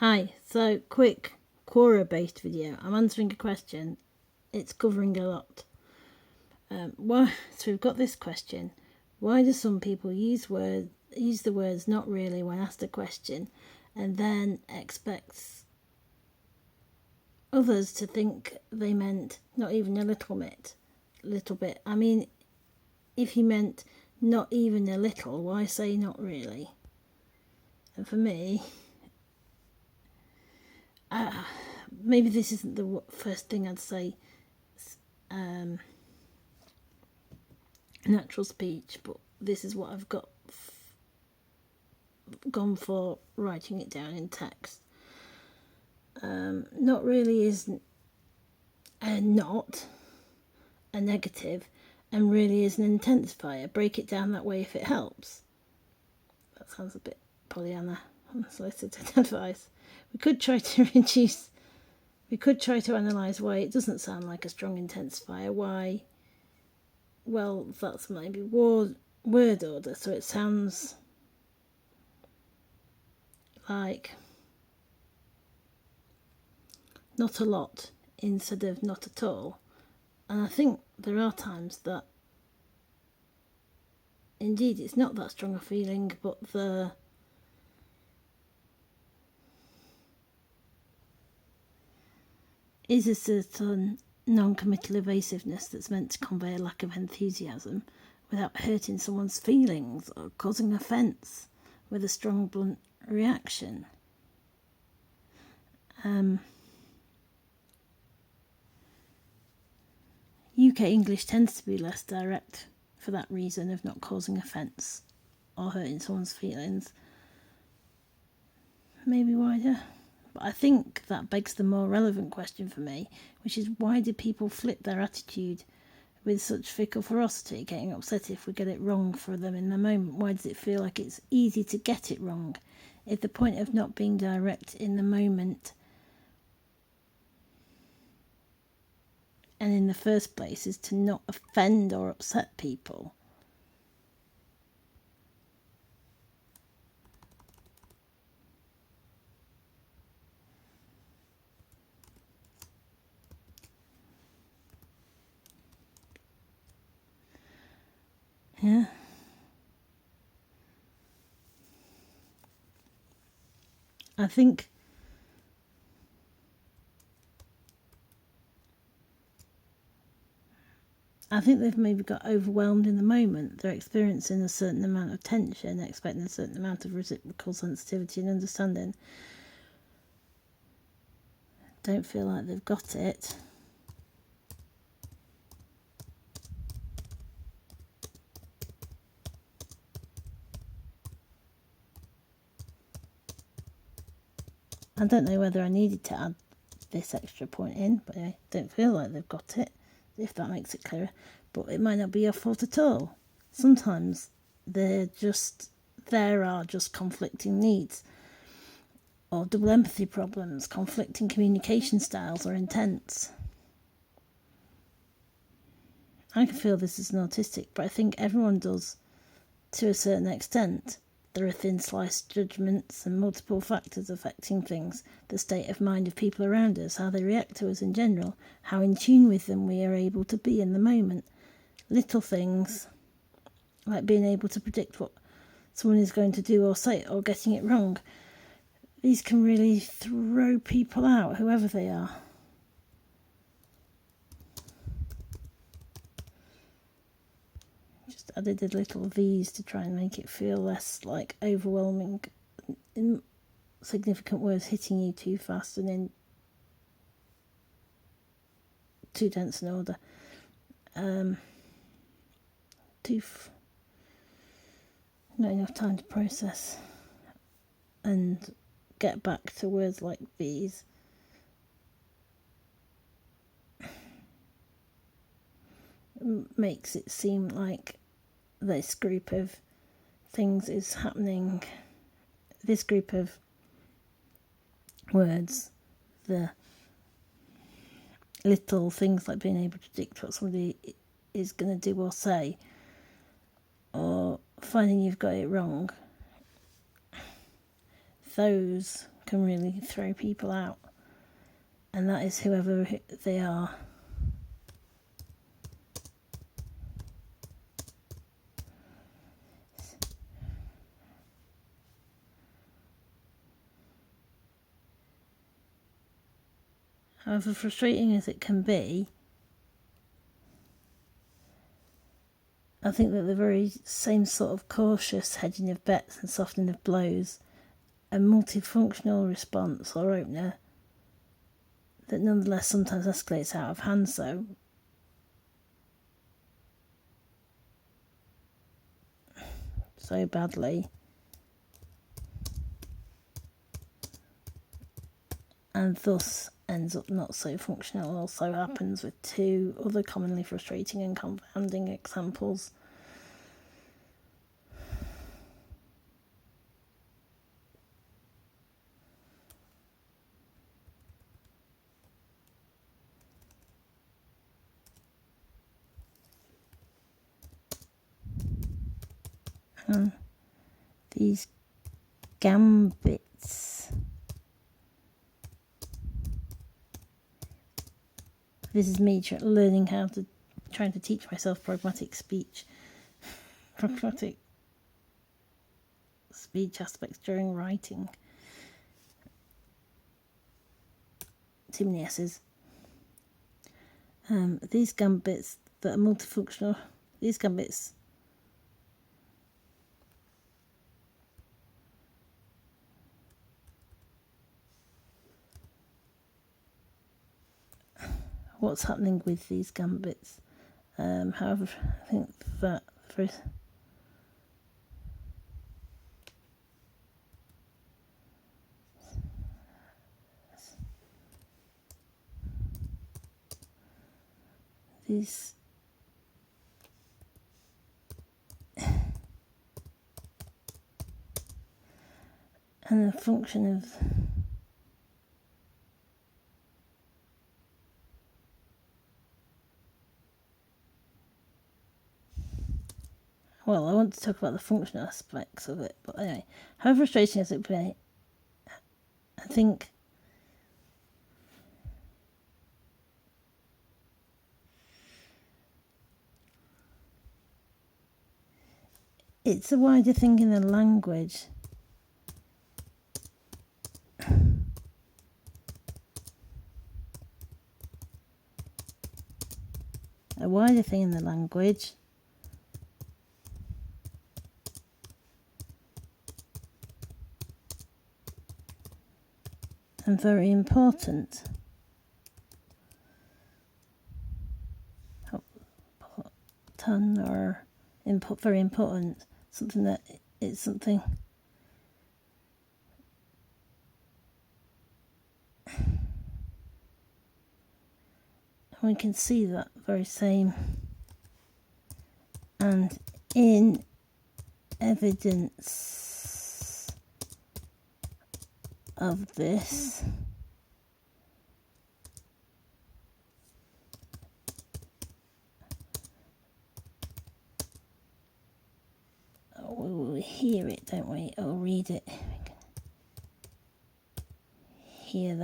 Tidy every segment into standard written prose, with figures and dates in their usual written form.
Hi, so quick Quora based video. I'm answering a question. It's covering a lot. So we've got this question. Why do some people use the words not really when asked a question and then expects others to think they meant not even a little bit. I mean, if he meant not even a little, why say not really? And for me, maybe this isn't the first thing I'd say natural speech, but this is what I've gone for writing it down in text. Not really is not a negative, and really is an intensifier. Break it down that way if it helps. That sounds a bit Pollyanna, unsolicited advice. We could try to analyse why it doesn't sound like a strong intensifier. Why? Well, that's maybe word order, so it sounds like not a lot instead of not at all. And I think there are times that indeed it's not that strong a feeling, but there is a certain non-committal evasiveness that's meant to convey a lack of enthusiasm without hurting someone's feelings or causing offence with a strong, blunt reaction. UK English tends to be less direct for that reason of not causing offence or hurting someone's feelings. Maybe wider. But I think that begs the more relevant question for me, which is why do people flip their attitude with such fickle ferocity, getting upset if we get it wrong for them in the moment? Why does it feel like it's easy to get it wrong if the point of not being direct in the moment and in the first place is to not offend or upset people? Yeah. I think they've maybe got overwhelmed in the moment. They're experiencing a certain amount of tension, expecting a certain amount of reciprocal sensitivity and understanding. Don't feel like they've got it. I don't know whether I needed to add this extra point in, but I don't feel like they've got it, if that makes it clearer. But it might not be your fault at all. Sometimes there are just conflicting needs, or double empathy problems, conflicting communication styles or intents. I can feel this as an autistic, but I think everyone does to a certain extent. There are thin sliced judgments and multiple factors affecting things: the state of mind of people around us, how they react to us in general, how in tune with them we are able to be in the moment. Little things like being able to predict what someone is going to do or say, or getting it wrong. These can really throw people out, whoever they are. Just added a little V's to try and make it feel less like overwhelming, significant words hitting you too fast and in too dense an order. Not enough time to process and get back to words like these. Makes it seem like this group of things is happening. This group of words, the little things like being able to predict what somebody is going to do or say, or finding you've got it wrong, those can really throw people out, and that is whoever they are. However frustrating as it can be, I think that the very same sort of cautious hedging of bets and softening of blows, a multifunctional response or opener that nonetheless sometimes escalates out of hand so badly, and thus ends up not so functional, also happens with two other commonly frustrating and confounding examples. These gambits. This is me trying to teach myself pragmatic speech aspects during writing. Too many S's. These gambits that are multifunctional. These gambits what's happening with these gambits. However, I think that for these and the function of well, I want to talk about the functional aspects of it, but anyway, however frustrating as it be, I think it's a wider thing in the language. A wider thing in the language. And very important. Or very important. Something that it's something. We can see that very same. And in evidence of this, we hear it, don't we, or read it. Hear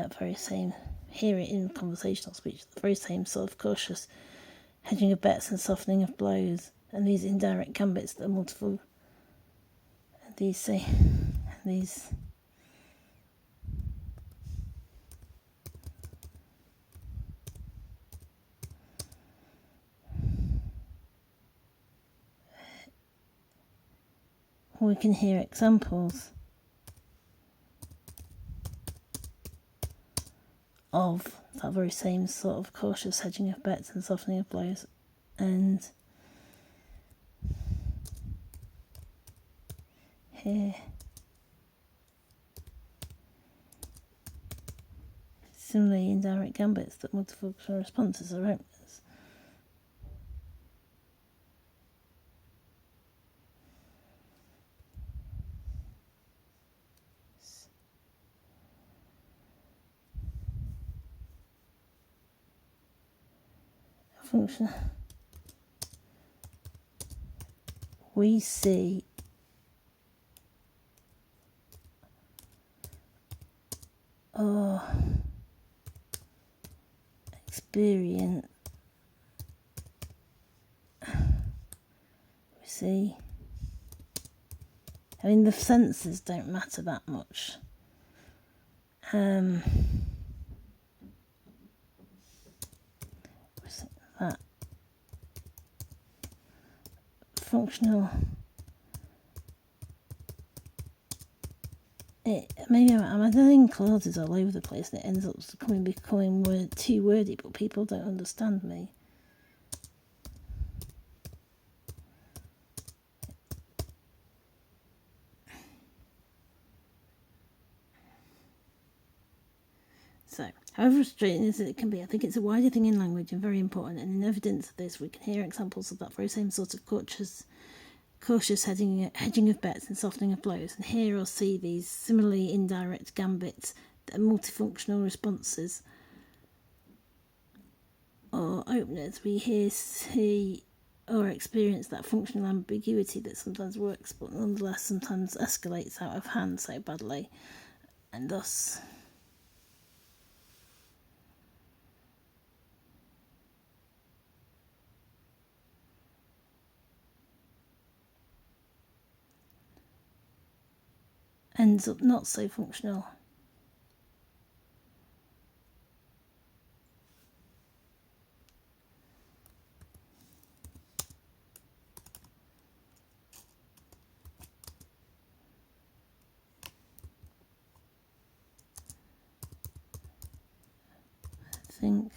it in conversational speech, the very same sort of cautious hedging of bets and softening of blows, and these indirect gambits that are multiple. These we can hear examples of that very same sort of cautious hedging of bets and softening of blows, and here similarly indirect gambits that multifunctional responses are openers. Function. We see or experience. We see. I mean, the senses don't matter that much. That functional. Maybe I'm adding clauses all over the place, and it ends up becoming too wordy, but people don't understand me. So, however frustrating as it can be, I think it's a wider thing in language and very important, and in evidence of this we can hear examples of that very same sort of cautious hedging of bets and softening of blows, and hear or see these similarly indirect gambits that are multifunctional responses or openers. We hear, see or experience that functional ambiguity that sometimes works but nonetheless sometimes escalates out of hand so badly, and thus ends up not so functional. I think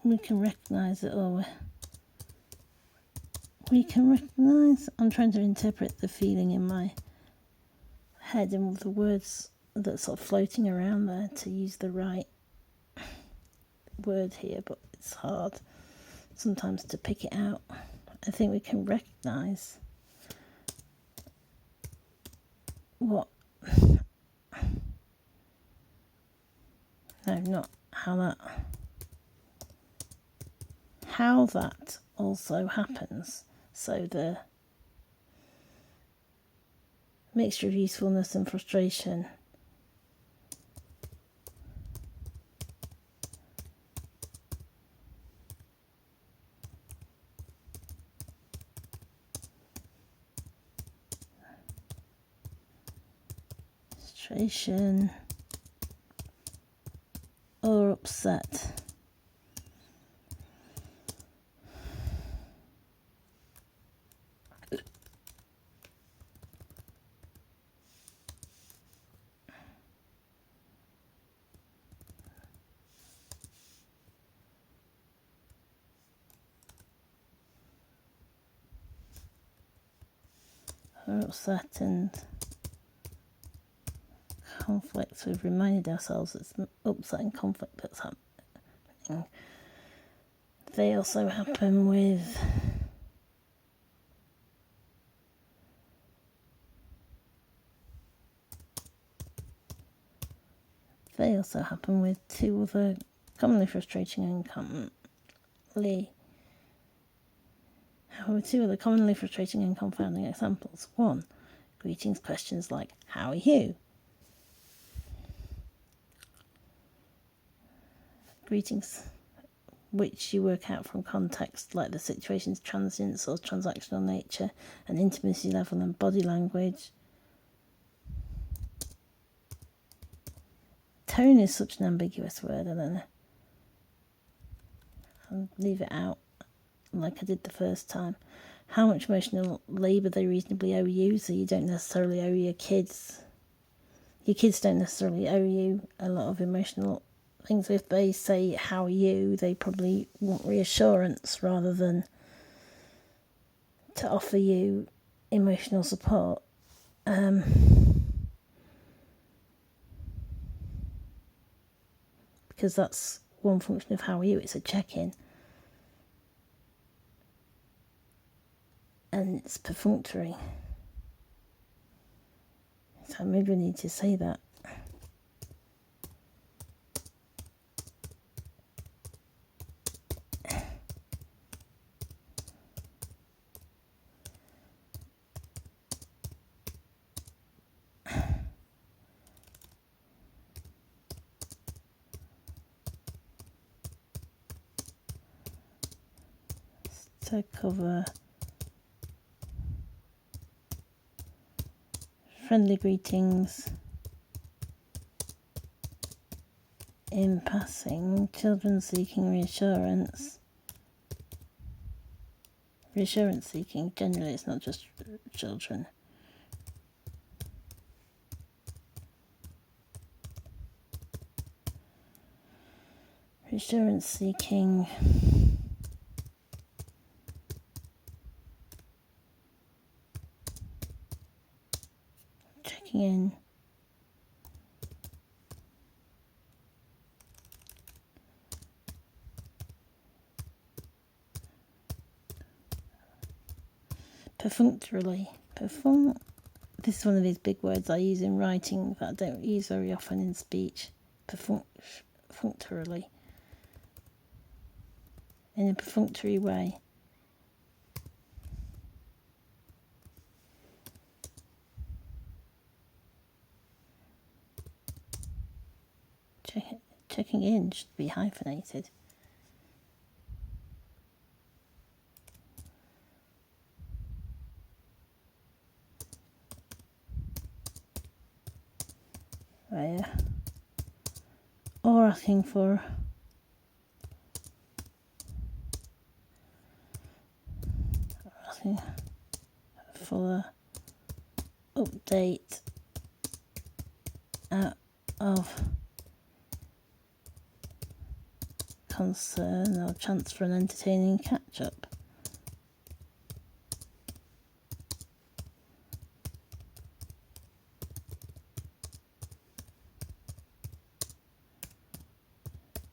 we can recognise it, or we can recognise. I'm trying to interpret the feeling in my head and the words that are sort of floating around there to use the right word here, but it's hard sometimes to pick it out. I think we can recognise what. No, not how that also happens. So the mixture of usefulness and frustration or upset. And conflicts. We've reminded ourselves it's upset and conflict that's happening. They also happen with two other commonly frustrating and confounding examples. One, greetings questions like, how are you? Greetings which you work out from context, like the situation's transience or transactional nature, and intimacy level and body language. Tone is such an ambiguous word, I don't know. I'll leave it out like I did the first time. How much emotional labour they reasonably owe you, so you don't necessarily owe your kids. Your kids don't necessarily owe you a lot of emotional things. If they say, how are you, they probably want reassurance rather than to offer you emotional support. Because that's one function of how are you, it's a check-in. And it's perfunctory. So maybe we need to say that. to cover friendly greetings in passing, children seeking reassurance. Reassurance seeking, generally it's not just children. Reassurance seeking, checking in, perfunctorily. This is one of these big words I use in writing that I don't use very often in speech. Perfunctorily. In a perfunctory way. Checking in should be hyphenated. Or asking for an update of concern or chance for an entertaining catch-up.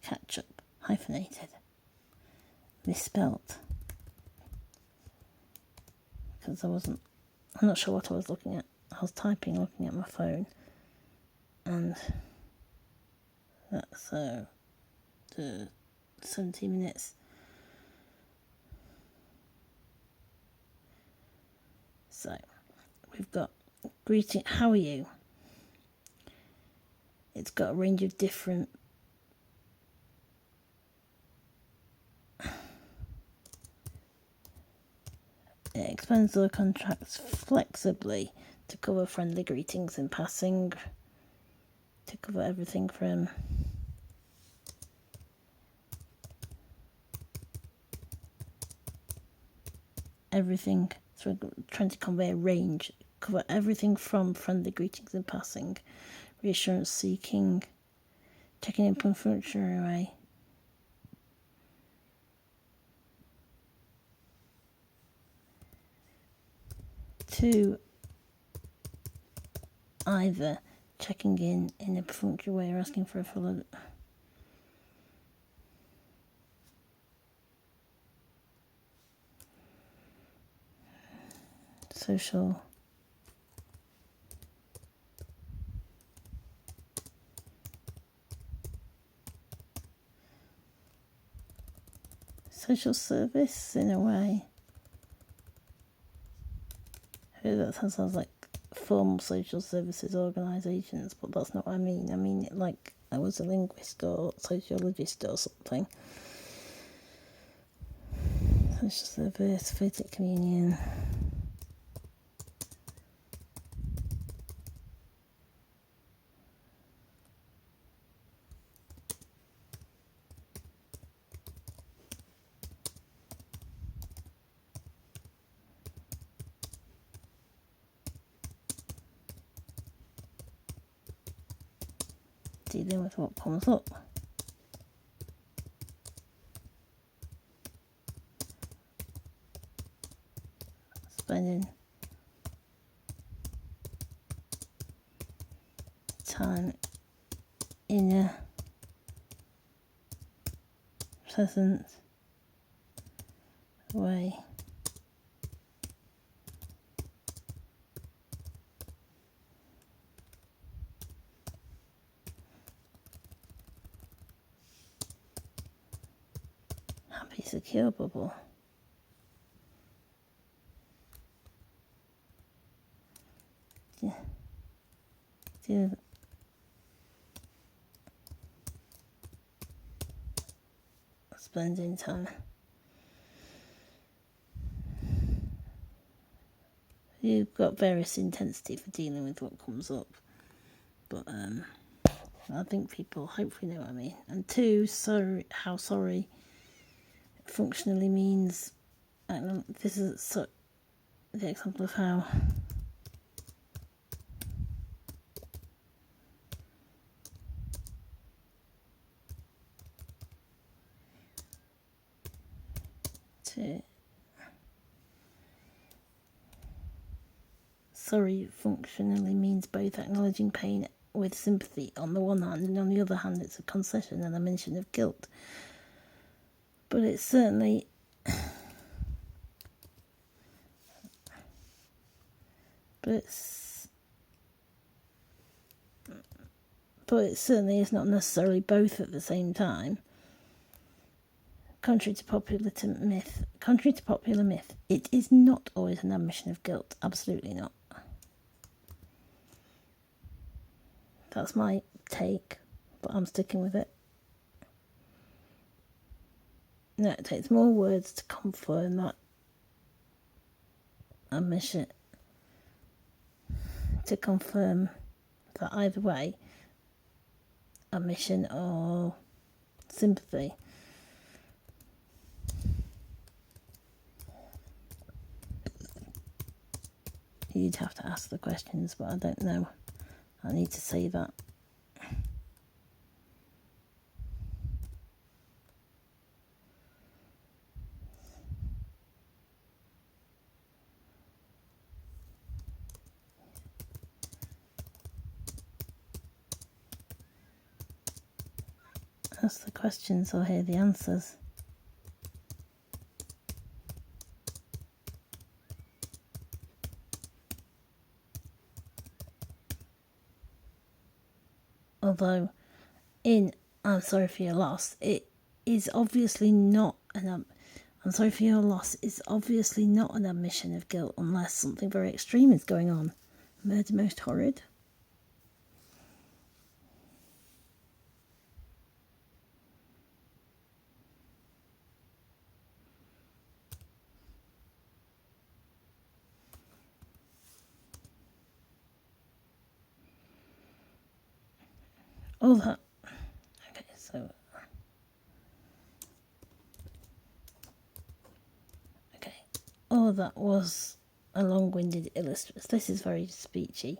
Catch-up, hyphenated. Misspelt. Because I'm not sure what I was looking at. I was typing, looking at my phone. And that's the 70 minutes. So, we've got greeting, how are you? It's got a range of different it expands the contracts flexibly to cover friendly greetings in passing, to cover everything from so we're trying to convey a range, cover everything from friendly greetings in passing, reassurance seeking, checking in perfunctory way, to either checking in a perfunctory way or asking for a full social service in a way. That sounds like formal social services organisations, but that's not what I mean. I mean it like I was a linguist or sociologist or something. Social service, faith communion. Dealing with what comes up. Spending time in a pleasant way. Happy, secure bubble. Yeah. Spending time You've got various intensity for dealing with what comes up. But I think people hopefully know what I mean. And two, how sorry functionally means. This is the example of how sorry functionally means both acknowledging pain with sympathy on the one hand, and on the other hand it's a concession and a mention of guilt. But it's certainly it certainly is not necessarily both at the same time. Contrary to popular myth, it is not always an admission of guilt. Absolutely not. That's my take, but I'm sticking with it. No, it takes more words to confirm that admission, to confirm that either way, admission or sympathy. You'd have to ask the questions, but I don't know. I need to say that. Ask the questions or hear the answers. Although in I'm sorry for your loss, it is obviously not I'm sorry for your loss is obviously not an admission of guilt unless something very extreme is going on. Murder most horrid. All that. Okay, so. Okay. All of that was a long-winded illustration. This is very speechy.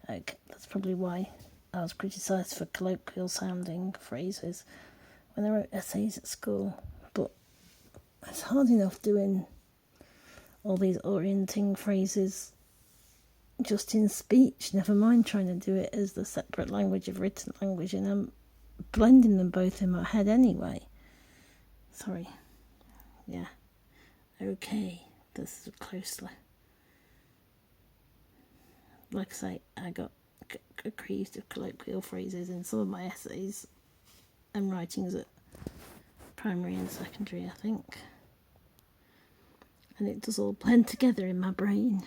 Okay, that's probably why I was criticised for colloquial sounding phrases when I wrote essays at school. But it's hard enough doing all these orienting phrases just in speech, never mind trying to do it as the separate language of written language, and I'm blending them both in my head anyway. Sorry. Yeah. Okay. This is closely. Like I say, I got accused of colloquial phrases in some of my essays and writings at primary and secondary, I think. And it does all blend together in my brain.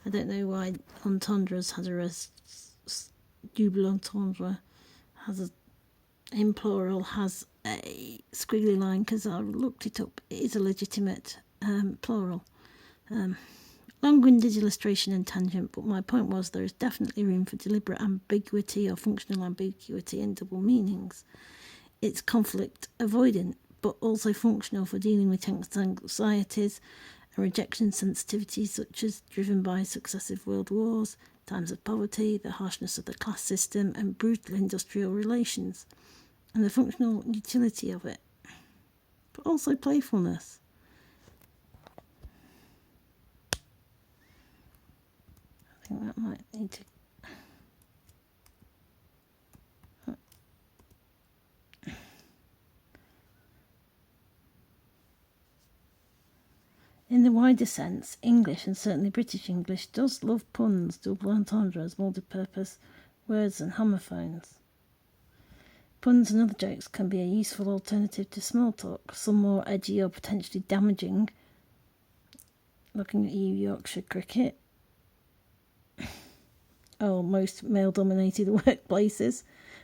I don't know why entendres has double entendre in plural has a squiggly line, because I looked it up. It is a legitimate plural. Long-winded illustration and tangent, but my point was there is definitely room for deliberate ambiguity or functional ambiguity and double meanings. It's conflict avoidant, but also functional for dealing with tense anxieties and rejection sensitivities such as driven by successive world wars, times of poverty, the harshness of the class system, and brutal industrial relations, and the functional utility of it, but also playfulness. I think that might need to... In the wider sense, English, and certainly British English, does love puns, double entendres, multi-purpose words and homophones. Puns and other jokes can be a useful alternative to small talk, some more edgy or potentially damaging. Looking at you, Yorkshire cricket. Most male-dominated workplaces,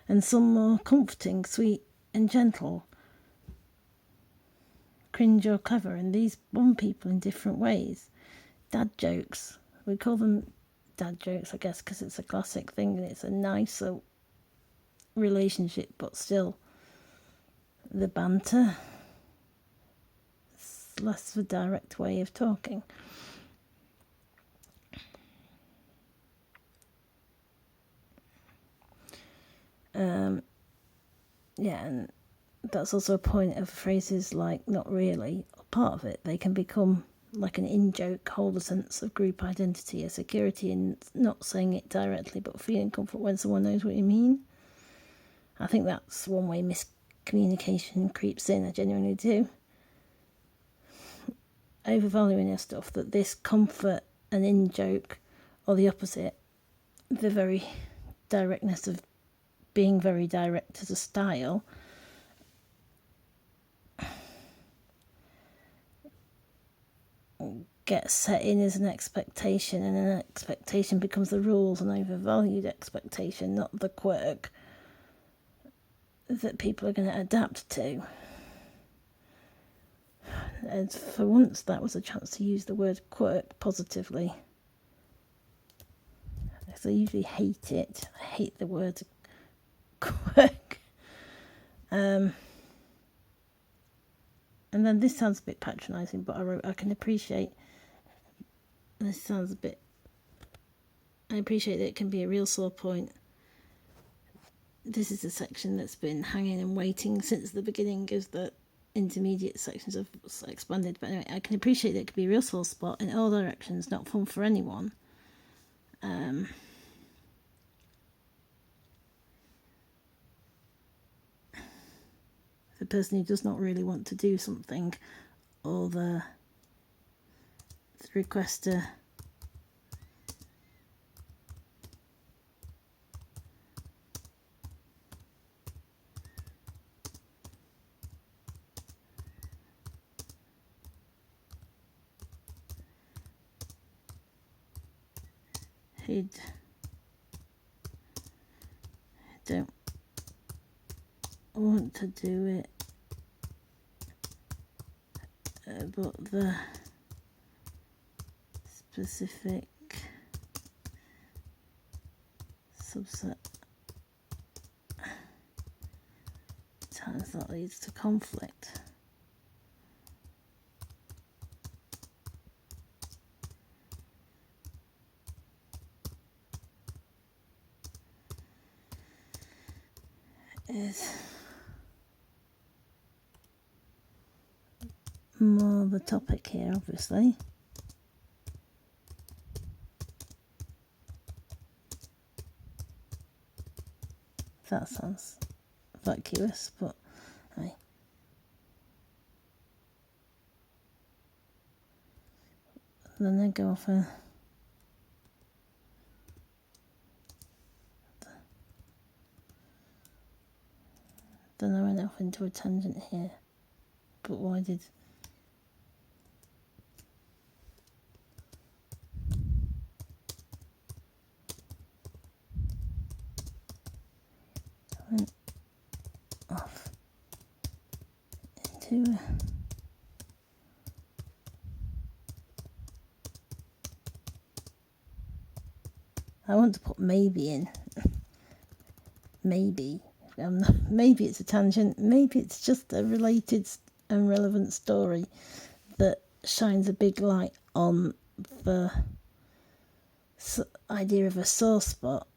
and some more comforting, sweet and gentle. Cringe or clever, and these bond people in different ways. dad jokes. We call them dad jokes, I guess, because it's a classic thing and it's a nicer relationship, but still the banter. It's less of a direct way of talking. Yeah, and that's also a point of phrases like not really, or part of it. They can become like an in-joke, hold a sense of group identity, a security in not saying it directly, but feeling comfort when someone knows what you mean. I think that's one way miscommunication creeps in, I genuinely do. Overvaluing your stuff, that this comfort and in-joke, or the opposite, the very directness of being very direct as a style, gets set in as an expectation, and an expectation becomes the rules, an overvalued expectation, not the quirk that people are going to adapt to. And for once, that was a chance to use the word quirk positively. Because I usually hate it. I hate the word quirk. And then this sounds a bit patronising, but I wrote, I can appreciate, this sounds a bit, I appreciate that it can be a real sore point. This is a section that's been hanging and waiting since the beginning as the intermediate sections have expanded. But anyway, I can appreciate that it can be a real sore spot in all directions, not fun for anyone. The person who does not really want to do something, or the requester who don't want to do it, but the specific subset times that leads to conflict. Is more the topic here, obviously. That sounds vacuous, but hey. Then they go off a then I went off into a tangent here. But why did I went off into I want to put maybe in. Maybe. Maybe it's a tangent. Maybe it's just a related and relevant story that shines a big light on the idea of a sore spot.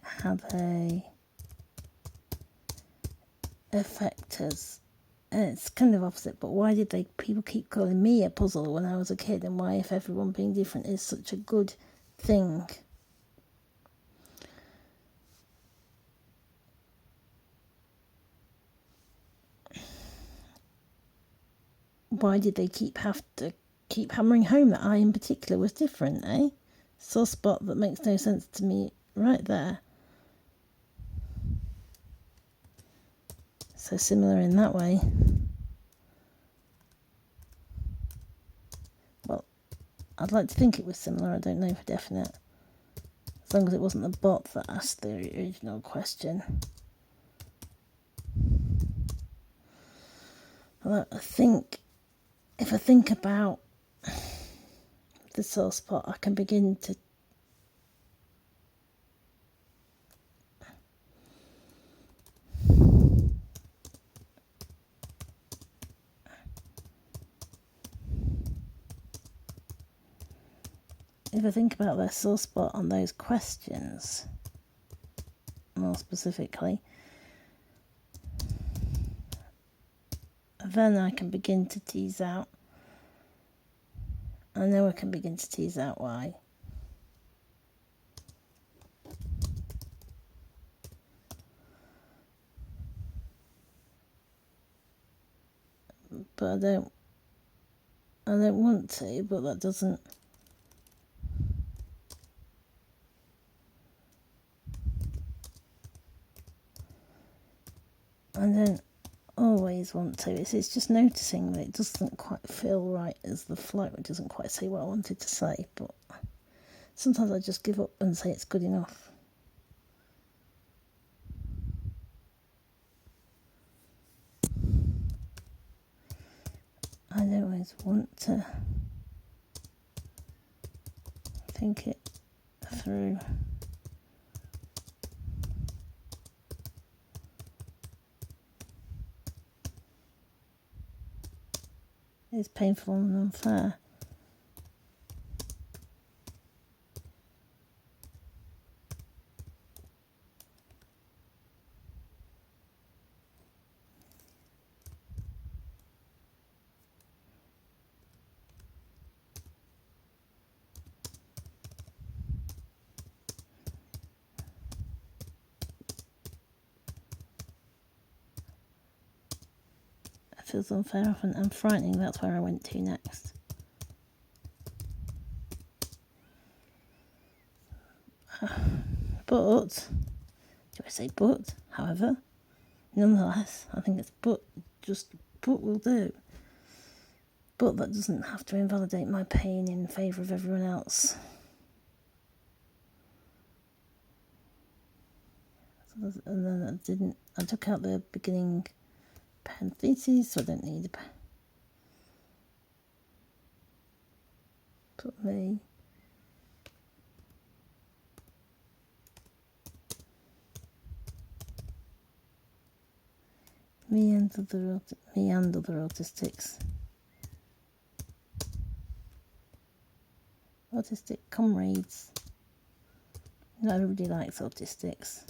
How they affect us. And it's kind of opposite, but why did people keep calling me a puzzle when I was a kid, and why, if everyone being different is such a good thing? Why did they keep hammering home that I in particular was different, eh? Sore spot that makes no sense to me right there. So similar in that way. Well, I'd like to think it was similar. I don't know for definite. As long as it wasn't the bot that asked the original question. Well, I think if I think about the sore spot, I can begin to if I think about their sore spot on those questions, more specifically, then I can begin to tease out. I know I can begin to tease out why. But I don't want to, but that doesn't. I don't always want to. It's just noticing that it doesn't quite feel right as the flow. It doesn't quite say what I wanted to say, but sometimes I just give up and say it's good enough. I don't always want to think it through. It's painful and unfair. It feels unfair and frightening. That's where I went to next. But, do I say but? However, nonetheless, I think it's but will do. But that doesn't have to invalidate my pain in favour of everyone else. And then I took out the beginning parentheses, so I don't need to put me. Me and other autistics. Autistic comrades. Not everybody likes autistics.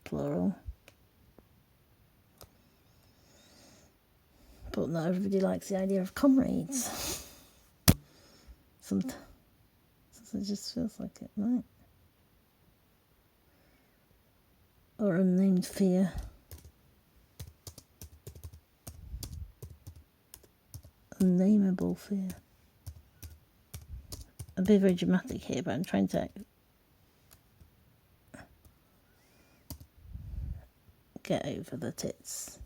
Plural. But not everybody likes the idea of comrades. Sometimes it just feels like it might. Or unnamed fear. Unnameable fear. I'm being very dramatic here, but I'm trying to get over that it's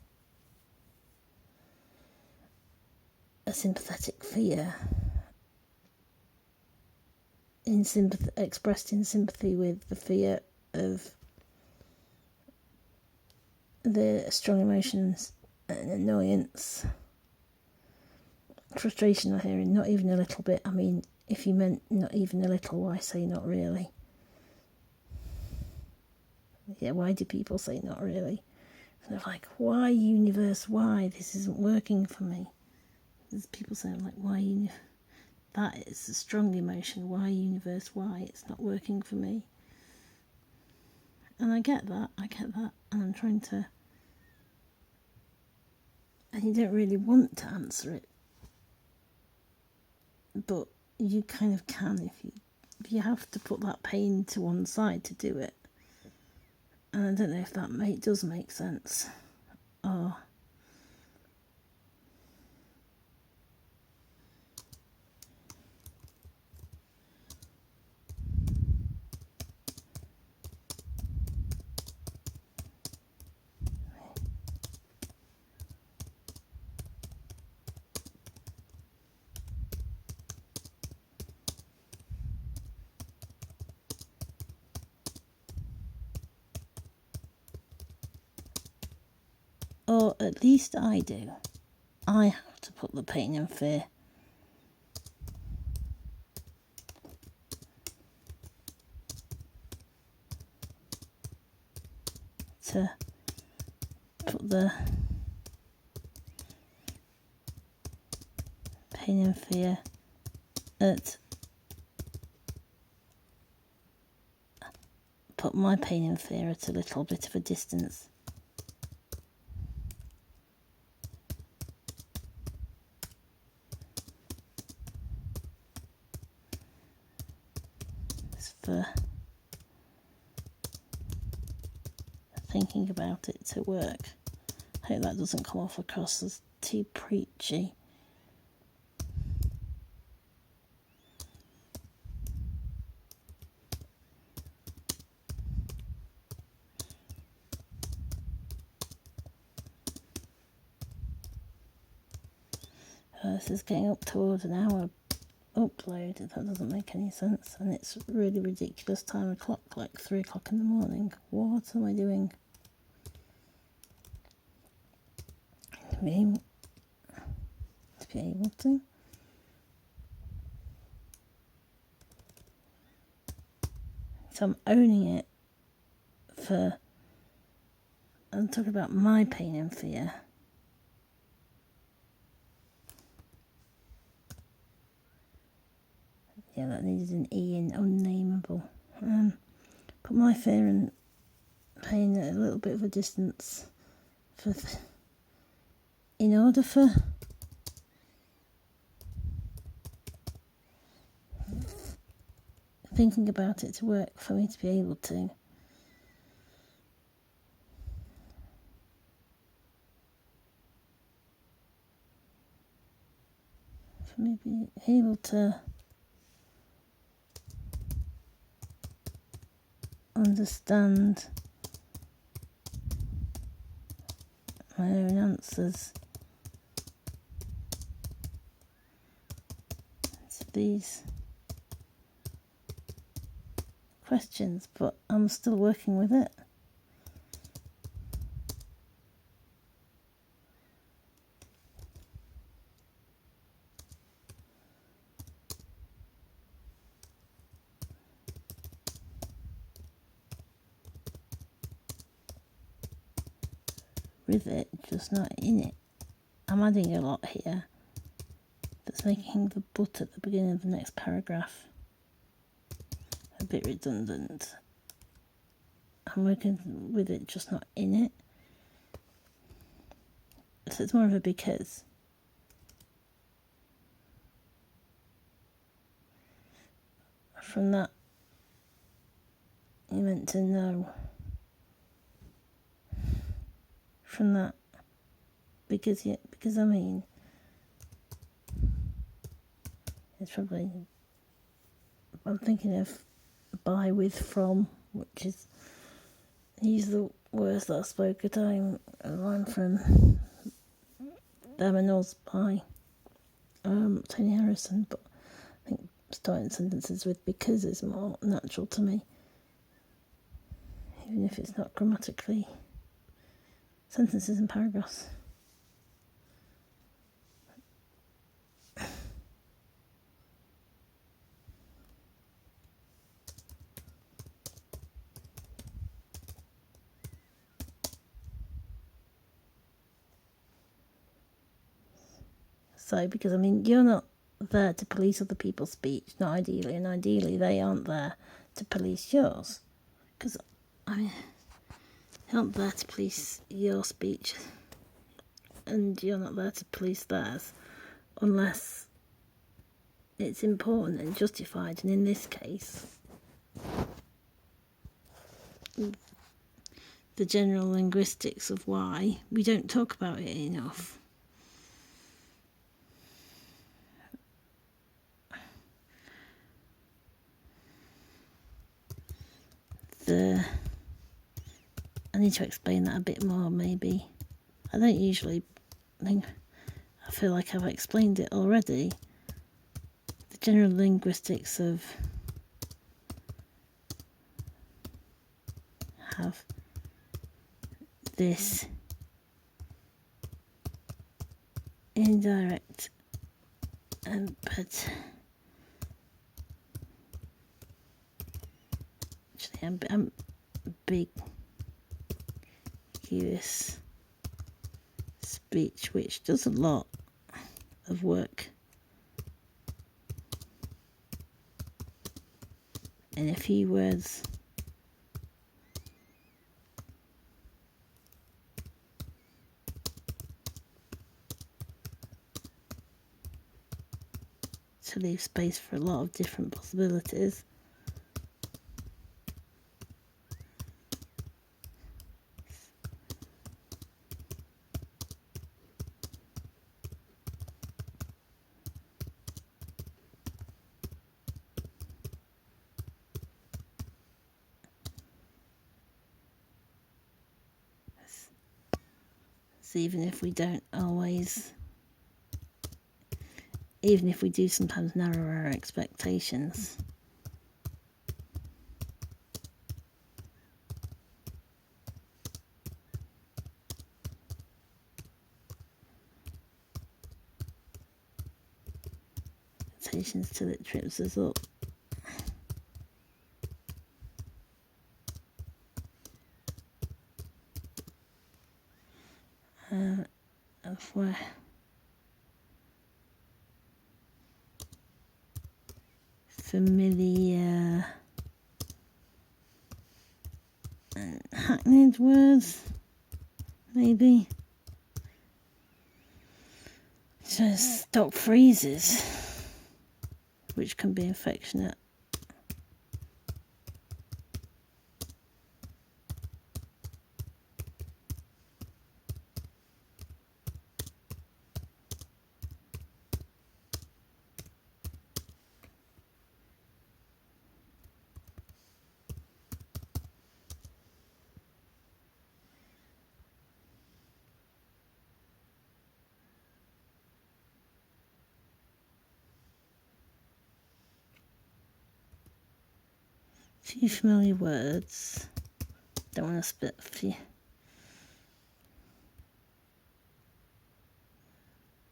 a sympathetic fear expressed in sympathy with the fear of the strong emotions and annoyance, frustration I hear in not even a little bit. I mean, if you meant not even a little, why say not really? Yeah, why do people say not really? And they're like, why universe, why? This isn't working for me. There's people saying like, why that is a strong emotion, why universe, why? It's not working for me. And I get that, and I'm trying to, and you don't really want to answer it, but you kind of can if you have to put that pain to one side to do it. And I don't know if that does make sense. Or or at least I do. I have to put the pain and fear. To put the pain and fear at, put my pain and fear at a little bit of a distance. It's for thinking about it to work. I hope that doesn't come off across as too preachy. This is getting up towards an hour upload. That doesn't make any sense, and it's really ridiculous time of clock, like 3 o'clock in the morning. What am I doing? To be able to. So I'm owning it I'm talking about my pain and fear. Yeah, that needed an E in unnameable. Put my fear and pain at a little bit of a distance in order for thinking about it to work, for me to be able to. For me to be able to understand my own answers to these questions, but I'm still working with it. With it, just not in it. I'm adding a lot here that's making the but at the beginning of the next paragraph a bit redundant. I'm working with it, just not in it. So it's more of a because. From that, you meant to know. From that, because I mean, it's probably, I'm thinking of by, with, from, which is, use the words that I spoke at time, a line from Them and Us by Tony Harrison, but I think starting sentences with because is more natural to me, even if it's not grammatically. Sentences and paragraphs. So, because I mean, you're not there to police other people's speech, not ideally, and ideally they aren't there to police yours. Because, I mean, they aren't there to police your speech, and you're not there to police theirs, unless it's important and justified. And in this case, the general linguistics of why we don't talk about it enough. I need to explain that a bit more, maybe. I don't usually think, I feel like I've explained it already. The general linguistics of have this indirect but actually ambiguous speech, which does a lot of work in a few words. To leave space for a lot of different possibilities. So even if we don't always, even if we do sometimes narrow our expectations, till it trips us up. Of where familiar and hackneyed words, maybe. Just stock phrases, which can be affectionate. Few familiar words. Don't want to spit a few.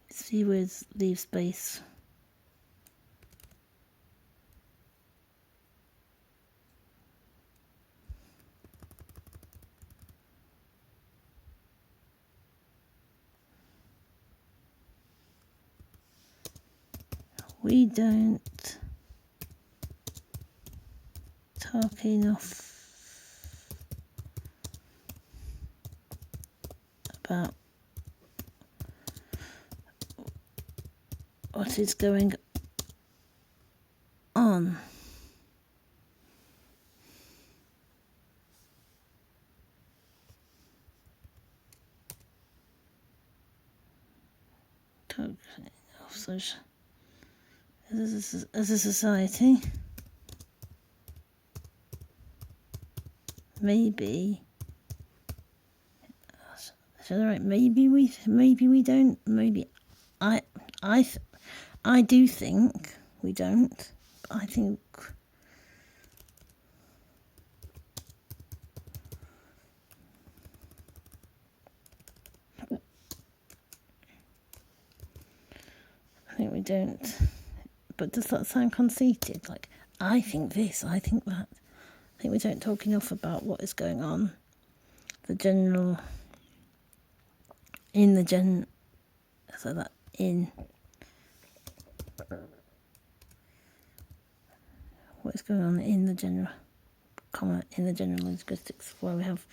Few words leave space. We don't talk enough about what is going on. Talk enough as a society. Maybe. Is that right? Maybe we don't. Maybe I do think we don't. But I think we don't. But does that sound conceited? Like, I think this, I think that. I think we don't talk enough about what is going on. So that in what is going on in the general linguistics, where we have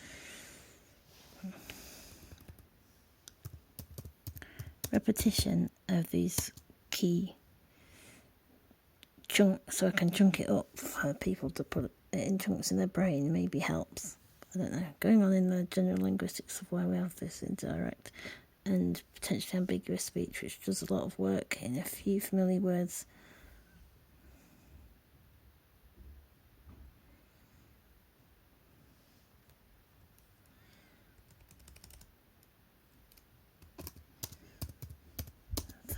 repetition of these key chunks, so I can chunk it up for people to put it in chunks in their brain, maybe helps. I don't know. Going on in the general linguistics of where we have this indirect and potentially ambiguous speech, which does a lot of work in a few familiar words.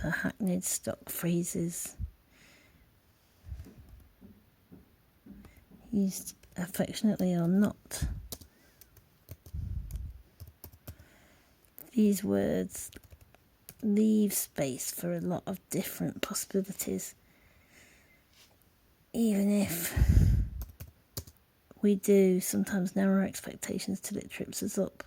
The hackneyed stock phrases used affectionately or not. These words leave space for a lot of different possibilities, even if we do sometimes narrow expectations till it trips us up.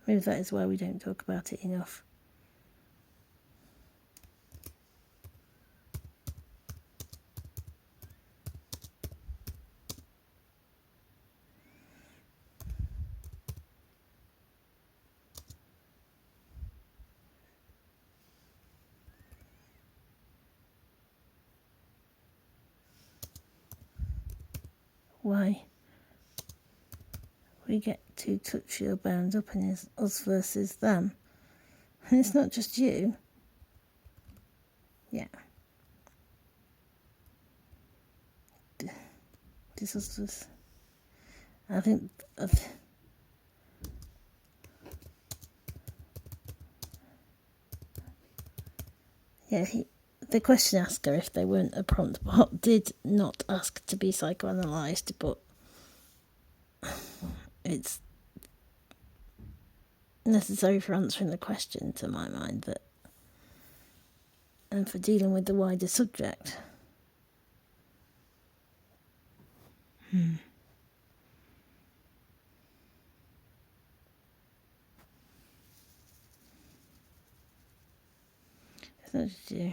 Maybe that is why we don't talk about it enough. Why we get too touchy or bound up in us versus them. And it's not just you. Yeah. This was just, I think the question asker, if they weren't a prompt bot, did not ask to be psychoanalyzed, but it's necessary for answering the question, to my mind, that, and for dealing with the wider subject. It's not just you.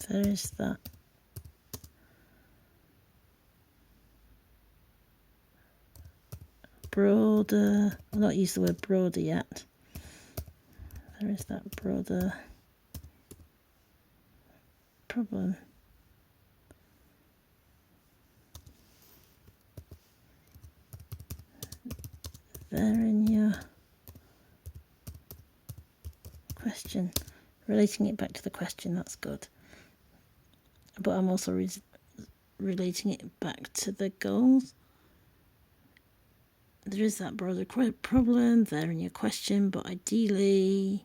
There is that. Broader, I'll not use the word broader yet. There is that broader problem. Therein your question. Relating it back to the question, that's good. But I'm also relating it back to the goals. There is that broader problem there in your question, but ideally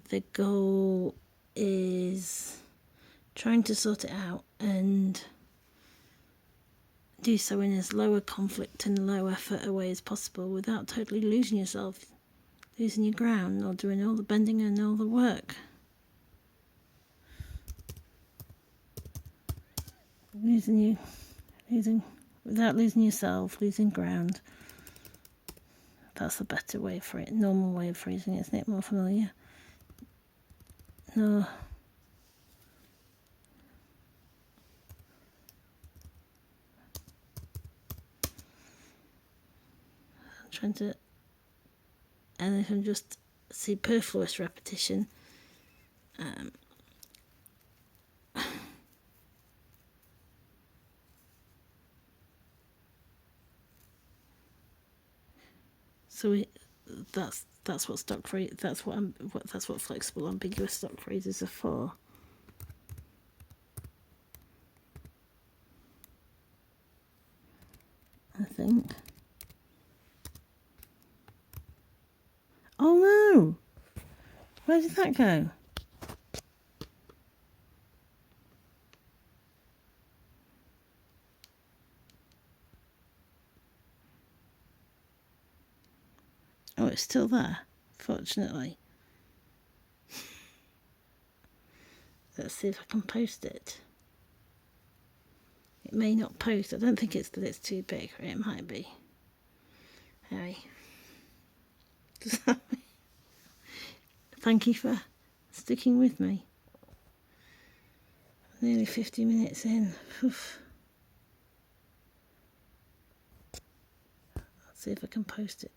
the goal is trying to sort it out and do so in as low a conflict and low effort a way as possible without totally losing yourself, losing your ground, or doing all the bending and all the work. Without losing yourself, losing ground. That's a better way for it, normal way of phrasing it, isn't it? More familiar. No. I'm trying to, and if I'm just superfluous repetition, so that's what stock phrase. That's what flexible, ambiguous stock phrases are for. I think. Oh no! Where did that go? Oh, it's still there, fortunately. Let's see if I can post it. It may not post. I don't think it's that it's too big, or it might be. Anyway. Thank you for sticking with me. Nearly 50 minutes in. Oof. Let's see if I can post it.